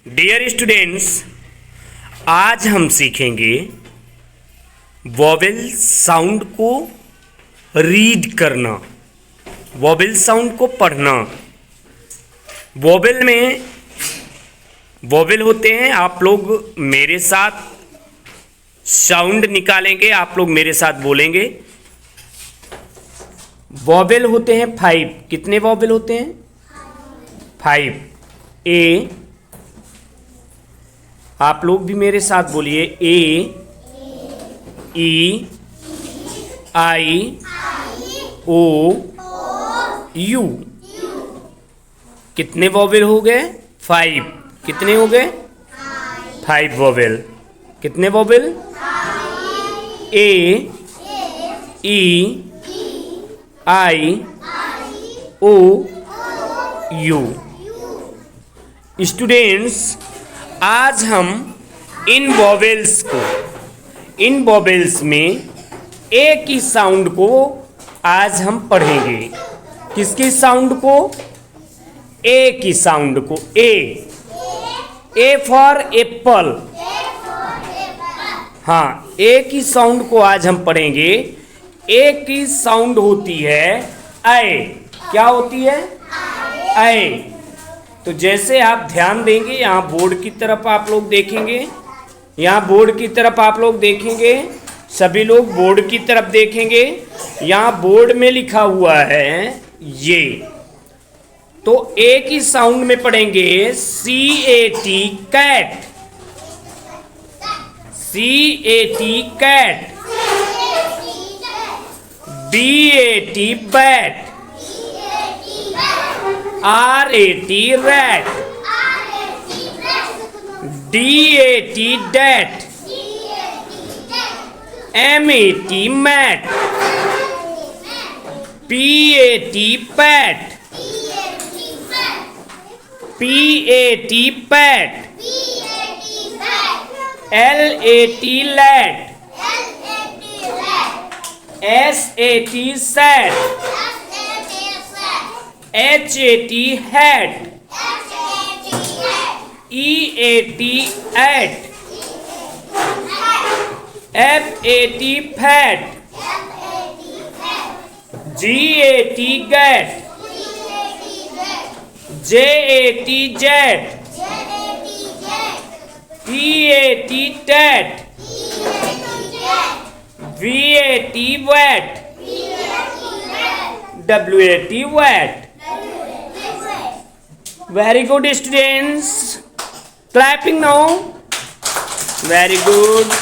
Dear students, आज हम सीखेंगे वॉवेल साउंड को रीड करना, वॉवेल साउंड को पढ़ना। वॉवेल में वॉवेल होते हैं, आप लोग मेरे साथ साउंड निकालेंगे, आप लोग मेरे साथ बोलेंगे। वॉवेल होते हैं 5। कितने वॉवेल होते हैं? 5। ए, आप लोग भी मेरे साथ बोलिए। ए, ई, आई, ओ, यू। कितने वॉवेल हो गए? 5। कितने हो गए? 5 वॉवेल। कितने vowel? A, E, I, O, U. Students, आज हम इन वॉवेल्स में ए की साउंड को आज हम पढ़ेंगे। किसकी साउंड को? ए की साउंड को। A for Apple. हाँ, ए की साउंड को आज हम पढ़ेंगे। ए की साउंड होती है ऐ। क्या होती है? ऐ। तो जैसे आप ध्यान देंगे, यहाँ बोर्ड की तरफ आप लोग देखेंगे, यहाँ बोर्ड की तरफ आप लोग देखेंगे, सभी लोग बोर्ड की तरफ देखेंगे। यहाँ बोर्ड में लिखा हुआ है ये। तो ए की साउंड में पढ़ेंगे CAT cat, CAT cat, BAT bat, RAT rat, DAT dat, MAT mat, PAT pat, PAT pat, LAT lat, SAT sat, HAT hat, EAT eat, FAT fat, GAT gat, JAT jet, PAT tat, VAT vat, WAT wat. Very good students, clapping now. Very good.